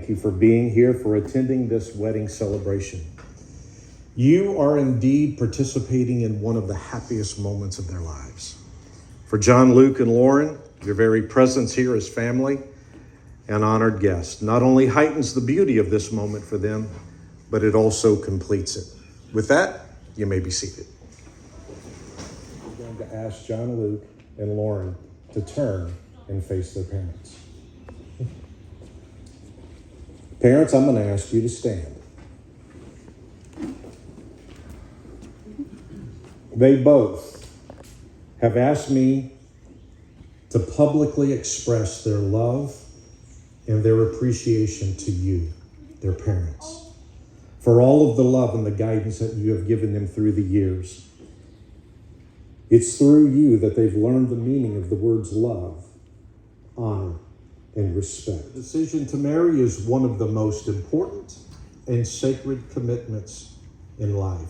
thank you for being here, for attending this wedding celebration. You are indeed participating in one of the happiest moments of their lives. For John, Luke, and Lauren, your very presence here as family and honored guests not only heightens the beauty of this moment for them, but it also completes it. With that, you may be seated. We're going to ask John, Luke, and Lauren to turn and face their parents. Parents, I'm going to ask you to stand. They both have asked me to publicly express their love and their appreciation to you, their parents, for all of the love and the guidance that you have given them through the years. It's through you that they've learned the meaning of the words love, honor, and respect. The decision to marry is one of the most important and sacred commitments in life.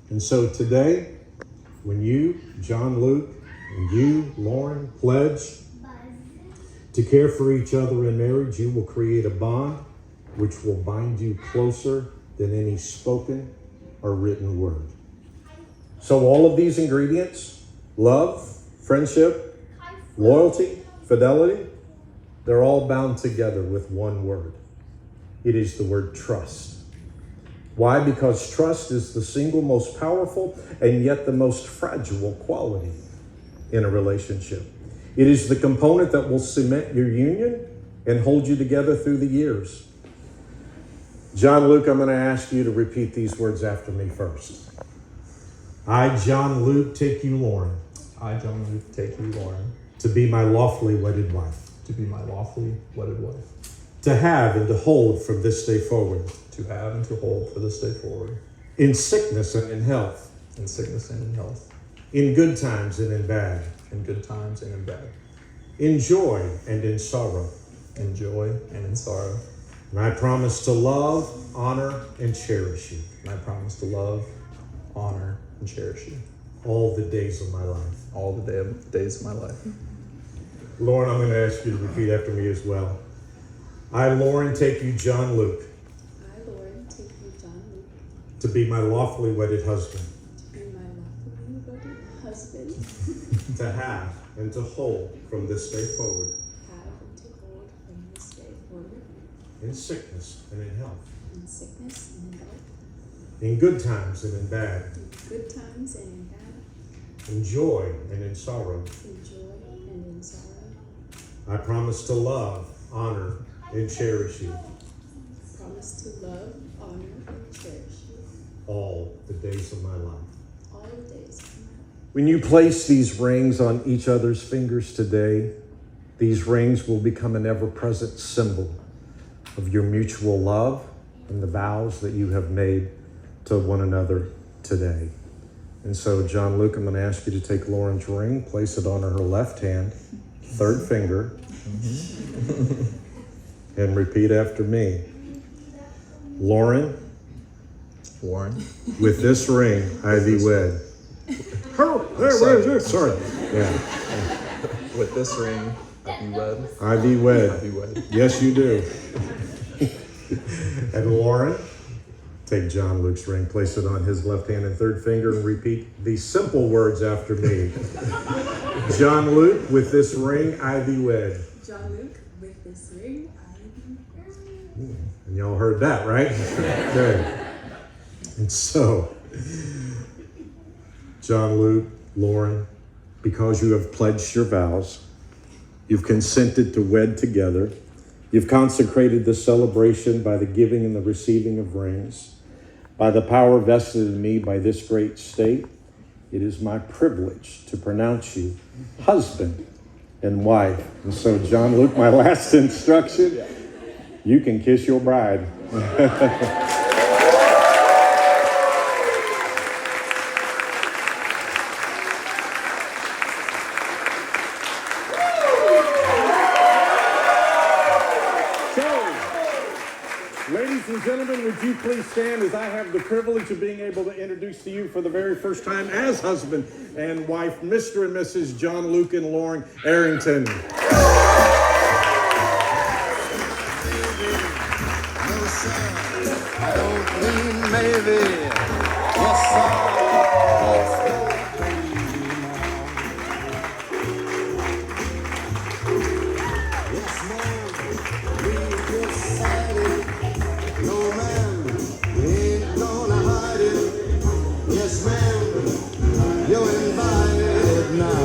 And so today, when you, John, Luke, and you, Lauren, pledge to care for each other in marriage, you will create a bond which will bind you closer than any spoken or written word. So all of these ingredients, love, friendship, loyalty, fidelity, they're all bound together with one word. It is the word trust. Why? Because trust is the single most powerful and yet the most fragile quality in a relationship. It is the component that will cement your union and hold you together through the years. John, Luke, I'm going to ask you to repeat these words after me first. I, John, Luke, take you, Lauren. I, John, Luke, take you, Lauren. To be my lawfully wedded wife. To be my lawfully wedded wife. To have and to hold from this day forward. To have and to hold for this day forward. In sickness and in health. In sickness and in health. In good times and in bad. In good times and in bad. In joy and in sorrow. In joy and in sorrow. And I promise to love, honor, and cherish you. And I promise to love, honor, and cherish you. All the days of my life. All the days of my life. Lauren, I'm going to ask you to repeat after me as well. I, Lauren, take you, John, Luke. I, Lauren, take you, John, Luke. To be my lawfully wedded husband. To be my lawfully wedded husband. To have and to hold from this day forward. Have and to hold from this day forward. In sickness and in health. In sickness and in health. In good times and in bad. In good times and in bad. In joy and in sorrow. In joy and in sorrow. I promise to love, honor, and cherish you. Promise to love, honor, and cherish you. All the days of my life. All the days of my life. When you place these rings on each other's fingers today, these rings will become an ever-present symbol of your mutual love and the vows that you have made to one another today. And so, John, Luke, I'm going to ask you to take Lauren's ring, place it on her left hand, third finger, and repeat after me. Lauren, with this ring, I thee wed. Where is it? Sorry. Yeah. With this ring, I be wed. I thee wed. I be wed. Yes, you do. And Lauren, take John Luke's ring, place it on his left hand and third finger, and repeat these simple words after me. John Luke, with this ring, I thee wed. John Luke, with this ring, I thee wed. And y'all heard that, right? Okay. And so, John Luke, Lauren, because you have pledged your vows, you've consented to wed together, you've consecrated the celebration by the giving and the receiving of rings, by the power vested in me by this great state, it is my privilege to pronounce you husband and wife. And so, John Luke, my last instruction, you can kiss your bride. Ladies and gentlemen, would you please stand as I have the privilege of being able to introduce to you for the very first time as husband and wife, Mr. and Mrs. John Luke and Lauren Arrington. Oh, Queen Mavie. Yes, sir. Yes, ma'am. We decided. No, ma'am. We ain't gonna hide it. Yes, ma'am. You're invited now.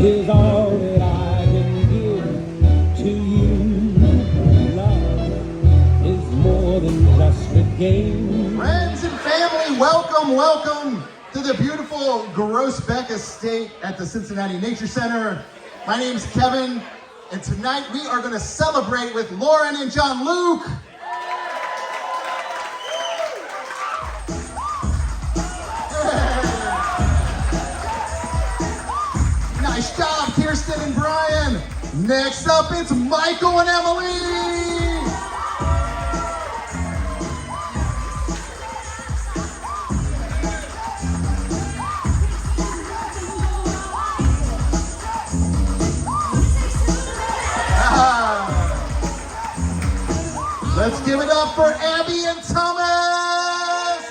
Is all that I can give to you. Love is more than just a game. Friends and family, welcome to the beautiful Groesbeck Estate at the Cincinnati Nature Center. My name's Kevin, and tonight we are going to celebrate with Lauren and John Luke. Nice job, Kirsten and Brian. Next up, it's Michael and Emily. Let's give it up for Abby and Thomas.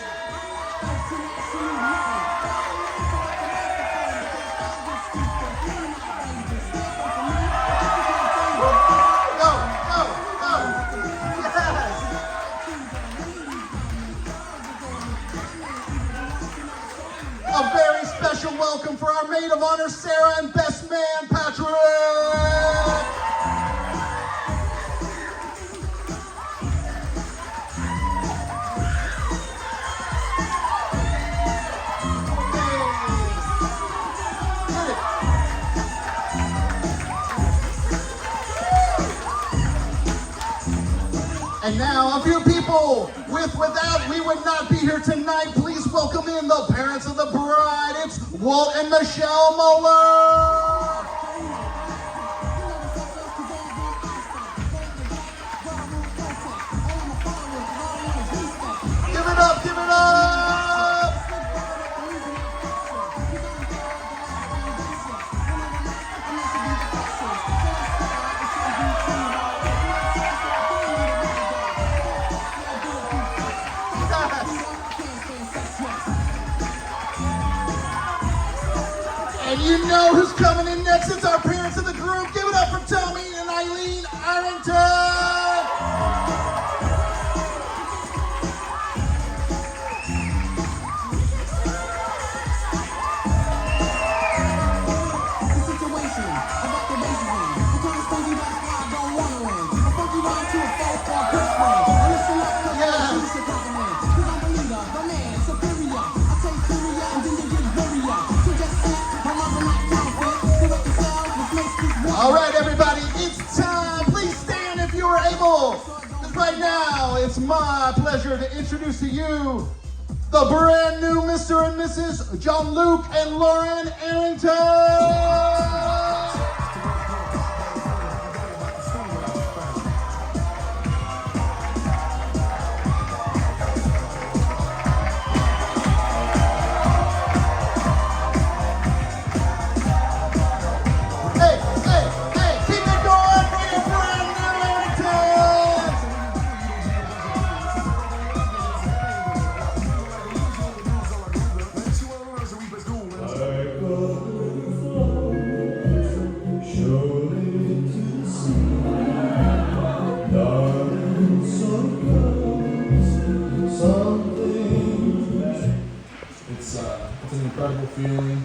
Go. Yes. A very special welcome for our maid of honor, Sarah, and best man, Patrick. And now, a few people without, we would not be here tonight. Please welcome in the parents of the bride. It's Walt and Michelle Moeller. Give it up, give it up. And you know who's coming in next. It's our parents of the group. Give it up for Tommy and Eileen Arrington. All right, everybody, it's time. Please stand if you are able. Because right now, it's my pleasure to introduce to you the brand new Mr. and Mrs. John Luke and Lauren Arrington. It's an incredible feeling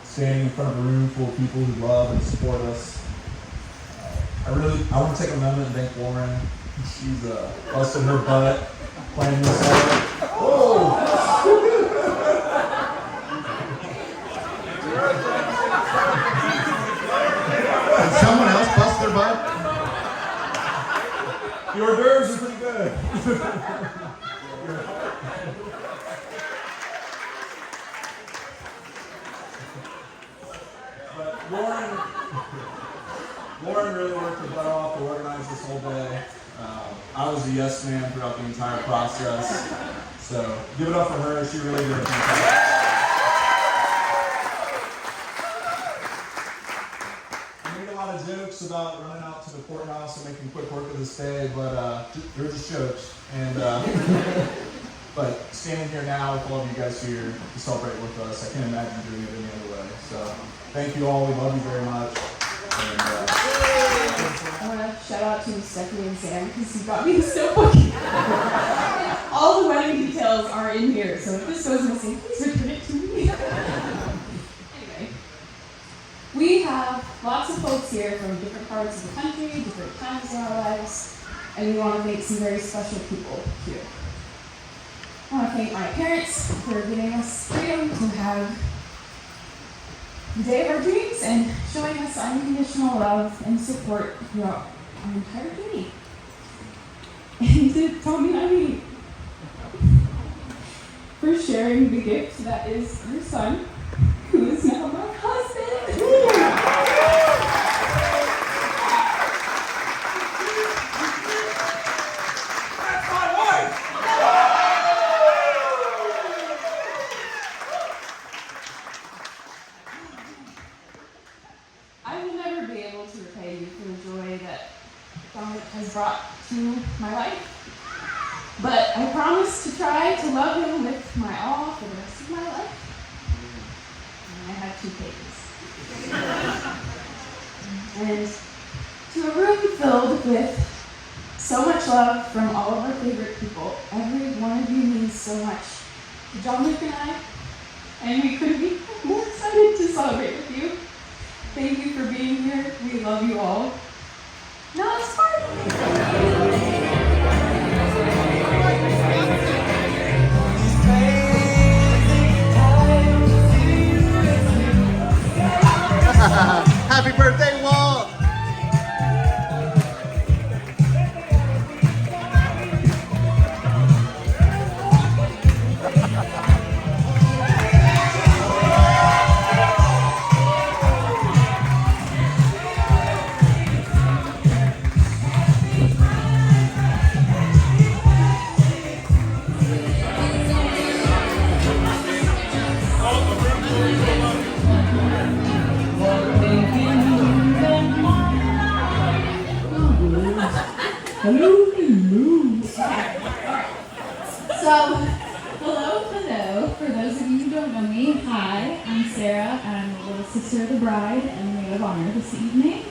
standing in front of a room full of people who love and support us. I want to take a moment and thank Lauren. She's busted her butt playing this song. Oh! Did someone else bust their butt? Lauren really worked her butt off to organize this whole day. I was a yes man throughout the entire process. So give it up for her. She really did a fantastic. I made a lot of jokes about running out to the courthouse and making quick work of this day, but there were just jokes. And but standing here now with all of you guys here to celebrate with us, I can't imagine doing it any other way. So thank you all. We love you very much. And, I want to shout out to Stephanie and Sam because you got me this notebook. All the wedding details are in here, so if this goes missing, please return it to me. Anyway, we have lots of folks here from different parts of the country, different times in our lives, and we want to make some very special people here. I want to thank my parents for giving us freedom to have the day of our dreams and showing us unconditional love and support throughout our entire journey. And to Tommy and Ivy for sharing the gift that is your son, who is now my husband. that's my wife! I will never be able to repay you for the joy that Dominic has brought to my life. But I promise to try to love him with my all for the rest of my life. And I have 2 pages. And to a room filled with so much love from all of our favorite people. Every one of you means so much to John Luke and I. And we couldn't be more excited to celebrate with you. Thank you for being here. We love you all. Now let's party! Happy birthday, Walt! So, hello. For those of you who don't know me, hi, I'm Sarah, and I'm the little sister of the bride and the maid of honor this evening.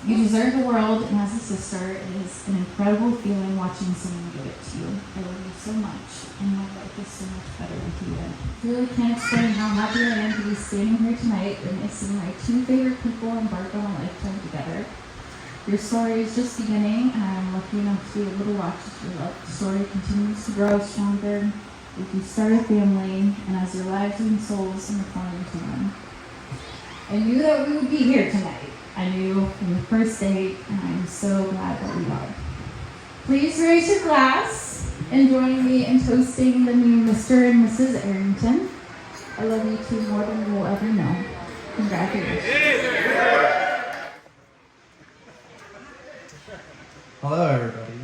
You deserve the world, and as a sister, it is an incredible feeling watching someone give it to you. I love you so much, and my life is so much better with you. I really can't explain how happy I am to be standing here tonight witnessing my 2 favorite people embark on a lifetime together. Your story is just beginning, and I'm lucky enough to be able to watch as your love story continues to grow stronger, as you start a family, and as your lives and souls intertwine into one. I knew that we would be here tonight. I knew from the first date, and I am so glad that we are. Please raise your glass and join me in toasting the new Mr. and Mrs. Arrington. I love you 2 more than you will ever know. Congratulations. Hello, everybody.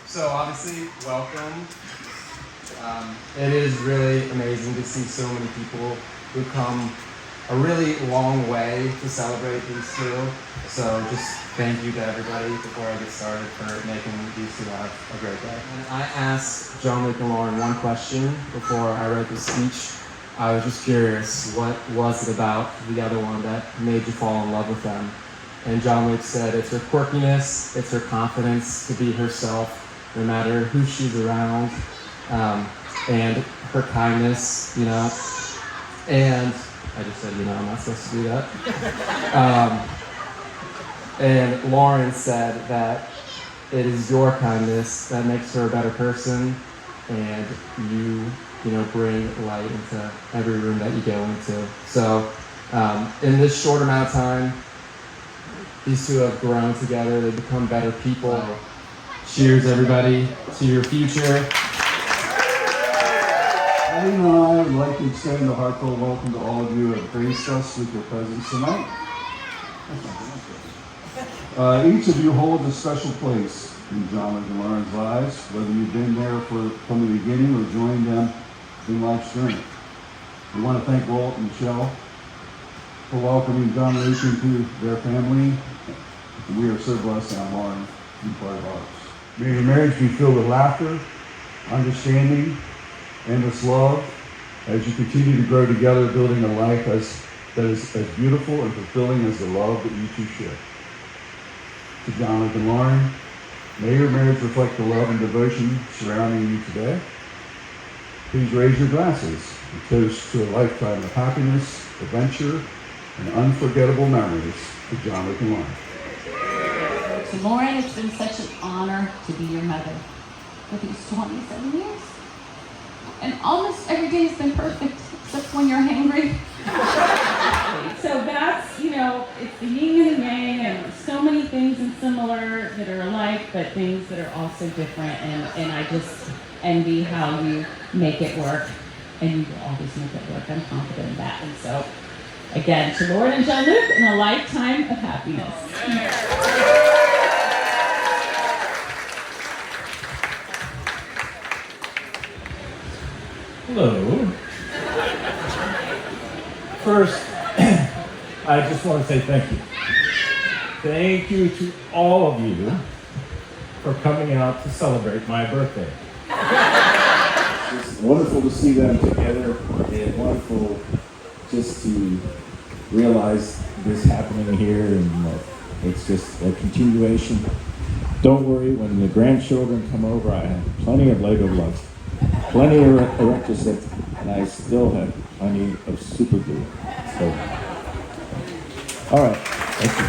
So obviously, welcome. It is really amazing to see so many people who've come a really long way to celebrate these 2. So just thank you to everybody before I get started for making these 2 have a great day. And I asked John Luke and Lauren one question before I wrote this speech. I was just curious, what was it about the other one that made you fall in love with them? And John Luke said it's her quirkiness, it's her confidence to be herself, no matter who she's around, and her kindness, And I just said, I'm not supposed to do that. And Lauren said that it is your kindness that makes her a better person, and you bring light into every room that you go into. So in this short amount of time, these 2 have grown together, they've become better people. Cheers, everybody, to your future. I would like like to extend a heartfelt welcome to all of you who have graced us with your presence tonight. Each of you holds a special place in John and Lauren's lives, whether you've been there from the beginning or joined them in life's journey. We want to thank Walt and Michelle for welcoming John and Luke into their family. And we are so blessed to have Lauren be part of ours. May your marriage be filled with laughter, understanding, endless love as you continue to grow together, building a life that is as beautiful and fulfilling as the love that you two share. To Jonathan and Lauren, may your marriage reflect the love and devotion surrounding you today. Please raise your glasses and toast to a lifetime of happiness, adventure, and unforgettable memories to Jonathan and Lauren. To Lauren, it's been such an honor to be your mother for these 27 years. And almost every day has been perfect, except when you're hangry. So that's, it's the yin and the yang, and so many things and similar that are alike, but things that are also different. And I just envy how you make it work, and you will always make it work. I'm confident in that. And so, again, to Lauren and Jean-Luc, and a lifetime of happiness. Hello. First, I just want to say thank you. Thank you to all of you for coming out to celebrate my birthday. It's wonderful to see them together, and wonderful just to realize this happening here, and it's just a continuation. Don't worry, when the grandchildren come over, I have plenty of Lego blocks, plenty of electricity, and I still have plenty of super glue. So, all right, thank you.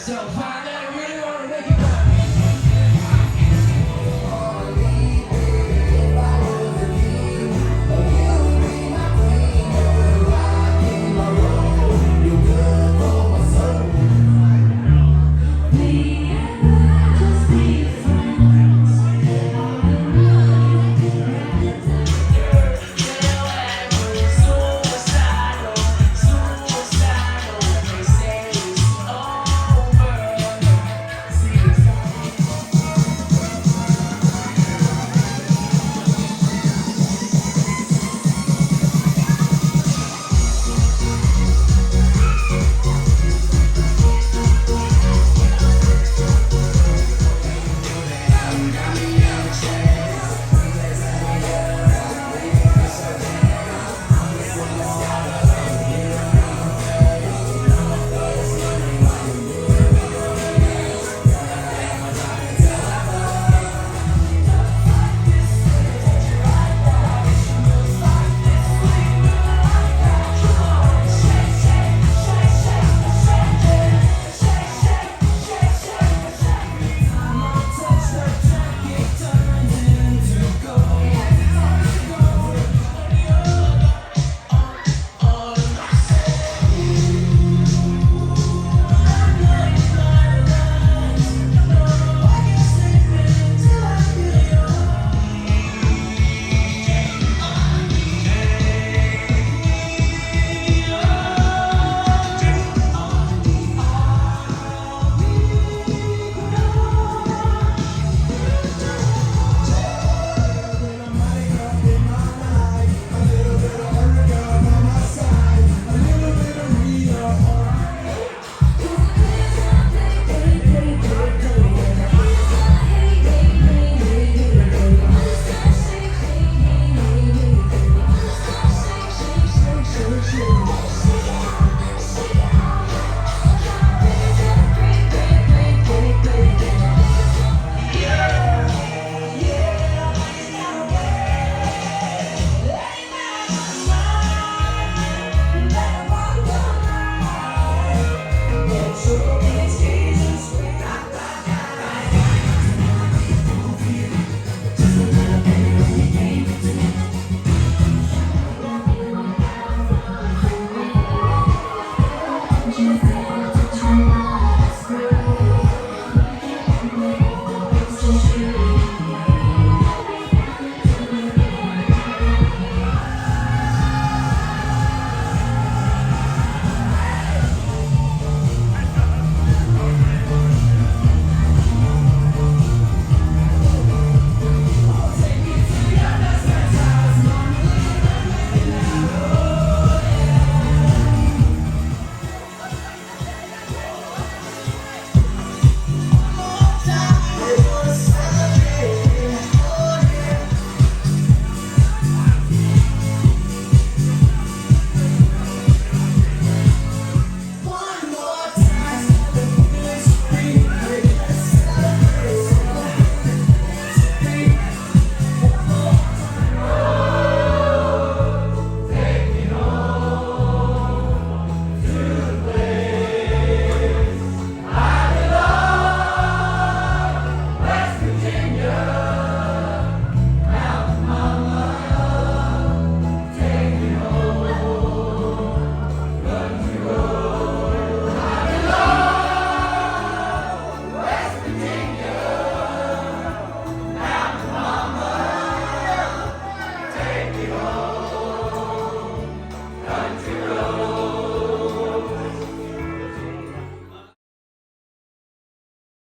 So